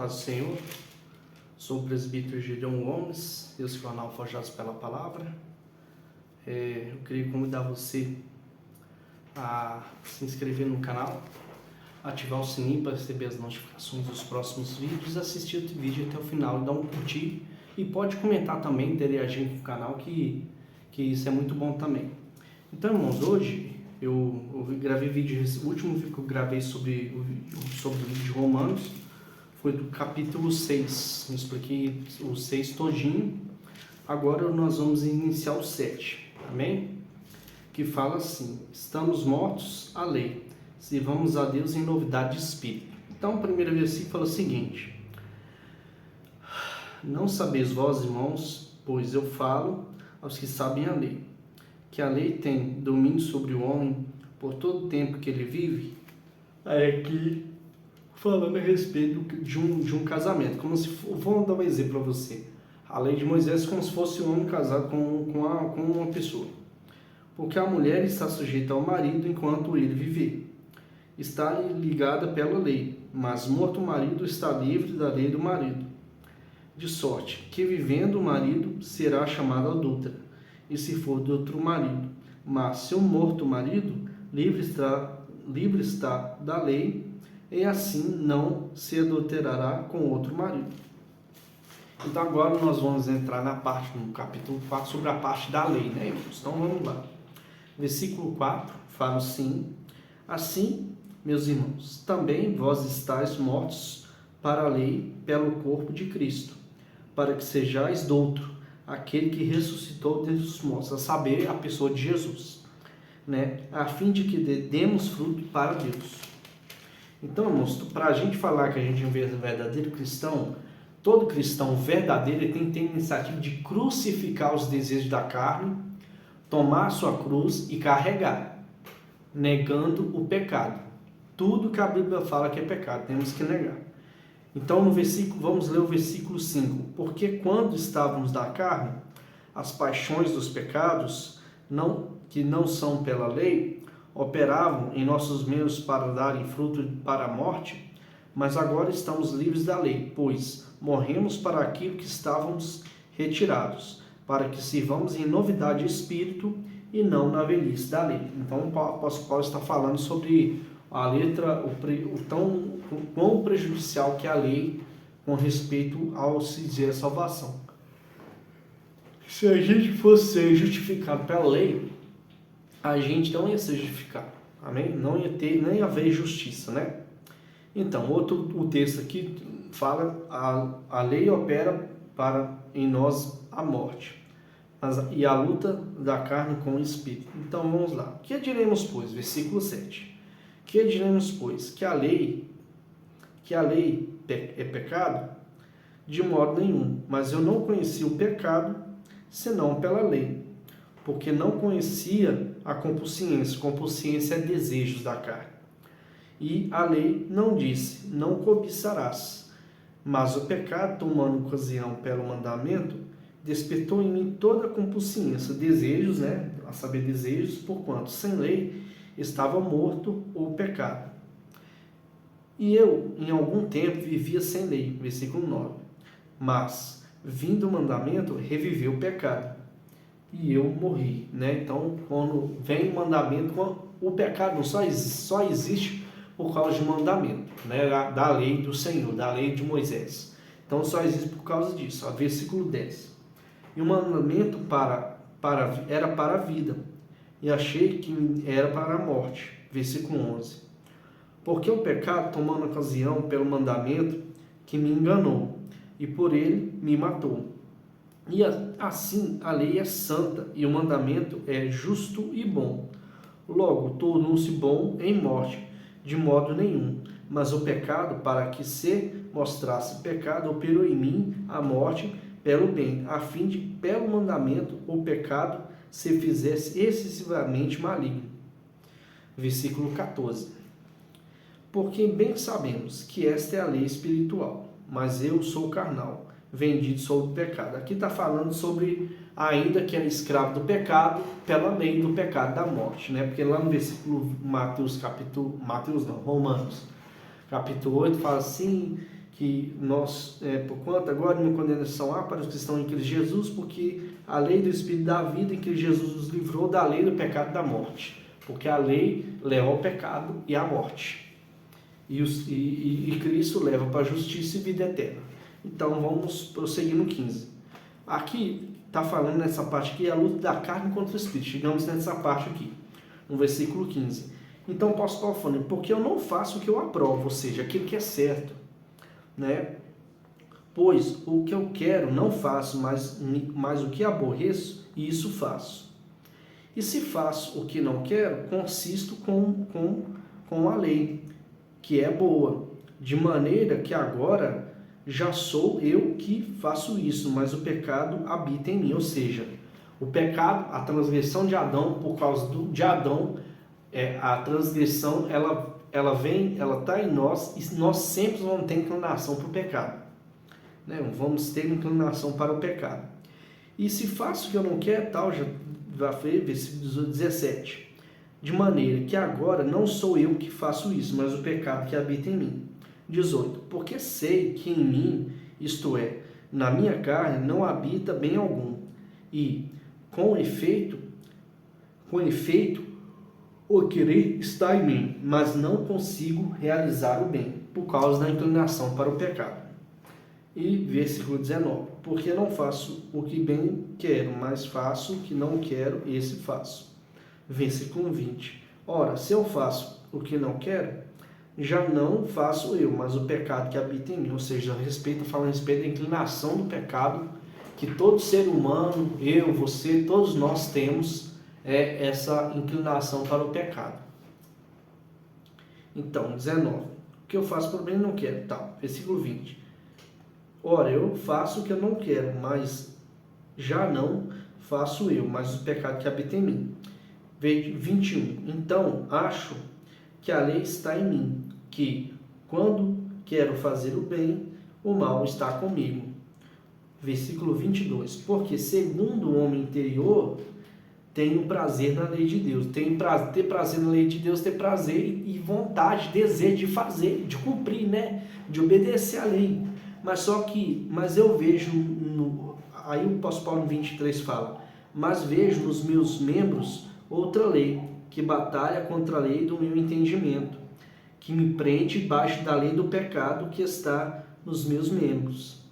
paz do Senhor. Sou o presbítero Gideon Gomes, esse canal Forjados pela Palavra. Eu queria convidar você a se inscrever no canal, ativar o sininho para receber as notificações dos próximos vídeos, assistir o vídeo até o final e dar um curtir. E pode comentar também, interagir com o canal, que isso é muito bom também. Então, irmãos, hoje eu gravei vídeo, o último vídeo que eu gravei sobre o livro de Romanos foi do capítulo 6, eu expliquei o 6 todinho. Agora nós vamos iniciar o 7, amém? Que fala assim: estamos mortos à lei, sirvamos a Deus em novidade de espírito. Então o primeiro versículo fala o seguinte: não sabeis vós, irmãos, pois eu falo aos que sabem a lei, que a lei tem domínio sobre o homem por todo o tempo que ele vive. Aí aqui falando a respeito de um casamento, como se vou dar um exemplo para você. A lei de Moisés é como se fosse um homem casado com uma pessoa, porque a mulher está sujeita ao marido enquanto ele viver, está ligada pela lei, mas morto o marido está livre da lei do marido, de sorte que vivendo o marido será chamada adúltera, e se for de outro marido. Mas se o morto o marido, livre está da lei, e assim não se adulterará com outro marido. Então agora nós vamos entrar na parte, no capítulo 4, sobre a parte da lei, né, irmãos? Então vamos lá. Versículo 4 fala assim, meus irmãos, também vós estáis mortos para a lei pelo corpo de Cristo, para que sejais doutro, aquele que ressuscitou dentre os mortos, a saber, a pessoa de Jesus, né? A fim de que demos fruto para Deus. Então, irmãos, para a gente falar que a gente é um verdadeiro cristão, todo cristão verdadeiro tem que ter a iniciativa de crucificar os desejos da carne, tomar a sua cruz e carregar, negando o pecado. Tudo que a Bíblia fala que é pecado, temos que negar. Então, vamos ler o versículo 5. Porque quando estávamos na carne, as paixões dos pecados, que não são pela lei, operavam em nossos meios para darem fruto para a morte, mas agora estamos livres da lei, pois morremos para aquilo que estávamos retirados, para que sirvamos em novidade de espírito e não na velhice da lei. Então o apóstolo Paulo está falando sobre a letra, o quão prejudicial que é a lei com respeito ao se dizer a salvação. Se a gente fosse ser justificado pela lei, a gente não ia ser justificado, amém? Não ia ter, nem haver justiça, né? Então, o texto aqui fala, a lei opera em nós a morte, e a luta da carne com o espírito. Então, vamos lá. Que diremos, pois? Versículo 7. Que diremos, pois? Que a lei é pecado? De modo nenhum, mas eu não conheci o pecado, senão pela lei, porque não conhecia a consciência. Consciência é desejos da carne. E a lei não disse, não cobiçarás. Mas o pecado, tomando ocasião pelo mandamento, despertou em mim toda a consciência, desejos, né? A saber, desejos, porquanto sem lei estava morto o pecado. E eu, em algum tempo, vivia sem lei. Versículo 9. Mas, vindo o mandamento, reviveu o pecado. E eu morri, né? Então, quando vem o mandamento, o pecado não só existe por causa de mandamento, né? Da lei do Senhor, da lei de Moisés. Então, só existe por causa disso. Ó, versículo 10. E o mandamento era para a vida, e achei que era para a morte. Versículo 11. Porque o pecado, tomando ocasião pelo mandamento, que me enganou, e por ele me matou. E assim a lei é santa e o mandamento é justo e bom. Logo, tornou-se bom em morte, de modo nenhum. Mas o pecado, para que se mostrasse pecado, operou em mim a morte pelo bem, a fim de, pelo mandamento, o pecado se fizesse excessivamente maligno. Versículo 14. Porque bem sabemos que esta é a lei espiritual, mas eu sou carnal, vendido sob o pecado. Aqui está falando sobre ainda que é escravo do pecado, pela lei do pecado da morte, né? Porque lá no versículo Romanos, capítulo 8, fala assim, que nós, por quanto agora uma condenação há para os que estão em Cristo Jesus, porque a lei do Espírito da vida em que Jesus nos livrou da lei do pecado e da morte, porque a lei leva ao pecado e à morte, e Cristo leva para a justiça e vida eterna. Então vamos prosseguir no 15. Aqui está falando nessa parte aqui, a luta da carne contra o Espírito. Chegamos nessa parte aqui, no versículo 15. Então o apóstolo Paulo falando, porque eu não faço o que eu aprovo, ou seja, aquilo que é certo, né? Pois o que eu quero não faço, mas o que aborreço, isso faço. E se faço o que não quero, consisto com a lei, que é boa, de maneira que agora já sou eu que faço isso, mas o pecado habita em mim. Ou seja, o pecado, a transgressão de Adão, por causa de Adão, a transgressão, ela está em nós, e nós sempre vamos ter inclinação para o pecado, né? Vamos ter inclinação para o pecado. E se faço o que eu não quero, tal, já foi versículo 17. De maneira que agora não sou eu que faço isso, mas o pecado que habita em mim. 18. Porque sei que em mim, isto é, na minha carne, não habita bem algum. E, com efeito, o querer está em mim, mas não consigo realizar o bem, por causa da inclinação para o pecado. E versículo 19. Porque não faço o que bem quero, mas faço o que não quero, esse faço. Versículo 20. Ora, se eu faço o que não quero, já não faço eu, mas o pecado que habita em mim. Ou seja, falando a respeito da inclinação do pecado, que todo ser humano, eu, você, todos nós temos essa inclinação para o pecado. Então, 19. O que eu faço por bem não quero. Tal. Versículo 20. Ora, eu faço o que eu não quero, mas já não faço eu, mas o pecado que habita em mim. 21. Então, acho que a lei está em mim, que, quando quero fazer o bem, o mal está comigo. Versículo 22. Porque, segundo o homem interior, tenho prazer na lei de Deus. Ter prazer na lei de Deus, ter prazer e vontade, desejo de fazer, de cumprir, né? De obedecer a lei. Mas eu vejo, aí o apóstolo Paulo 23 fala, mas vejo nos meus membros outra lei, que batalha contra a lei do meu entendimento, que me prende debaixo da lei do pecado que está nos meus membros.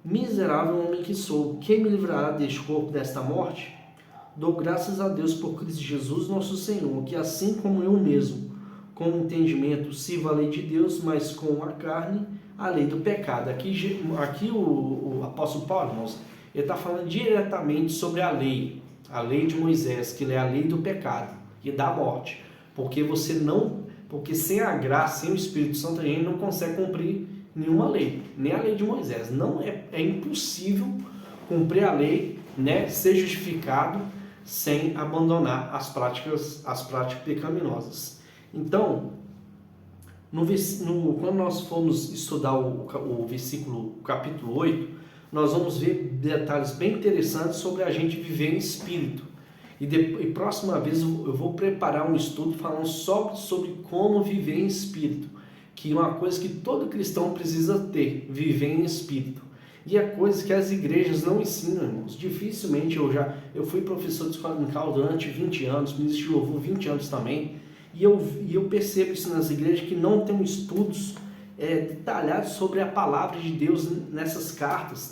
Miserável homem que sou, quem me livrará deste corpo, desta morte? Dou graças a Deus por Cristo Jesus nosso Senhor, que assim como eu mesmo, com o entendimento, sirvo a lei de Deus, mas com a carne, a lei do pecado. Aqui o apóstolo Paulo, irmãos, ele está falando diretamente sobre a lei de Moisés, que é a lei do pecado e da morte. Porque sem a graça, sem o Espírito Santo, a gente não consegue cumprir nenhuma lei, nem a lei de Moisés. Não é impossível cumprir a lei, né, ser justificado sem abandonar as práticas pecaminosas. Então, quando nós formos estudar o capítulo 8, nós vamos ver detalhes bem interessantes sobre a gente viver em espírito. E próxima vez eu vou preparar um estudo falando só sobre como viver em espírito, que é uma coisa que todo cristão precisa ter, viver em espírito. E é coisa que as igrejas não ensinam, irmãos. Dificilmente eu fui professor de escola dominical durante 20 anos, ministro de louvor 20 anos também, e eu percebo isso nas igrejas, que não tem estudos detalhados sobre a palavra de Deus nessas cartas,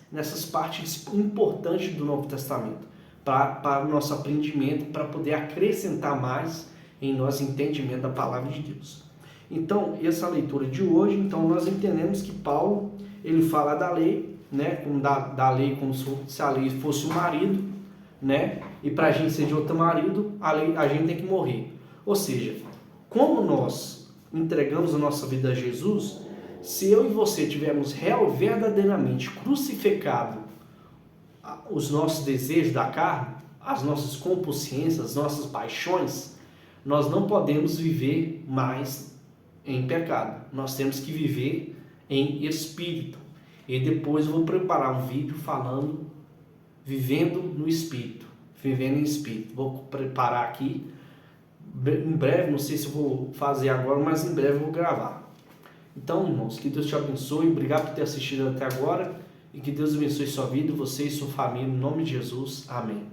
nessas partes importantes do Novo Testamento, para o nosso aprendimento, para poder acrescentar mais em nosso entendimento da palavra de Deus. Então, essa leitura de hoje, então nós entendemos que Paulo, ele fala da lei, né, da lei como se a lei fosse o marido, né, e para a gente ser de outro marido, a gente tem que morrer. Ou seja, como nós entregamos a nossa vida a Jesus, se eu e você tivermos verdadeiramente crucificado os nossos desejos da carne, as nossas compulsões, as nossas paixões, nós não podemos viver mais em pecado. Nós temos que viver em espírito. E depois eu vou preparar um vídeo falando vivendo no espírito, vivendo em espírito. Vou preparar aqui em breve, não sei se vou fazer agora, mas em breve eu vou gravar. Então, irmãos, que Deus te abençoe, obrigado por ter assistido até agora e que Deus abençoe sua vida, você e sua família, em nome de Jesus. Amém.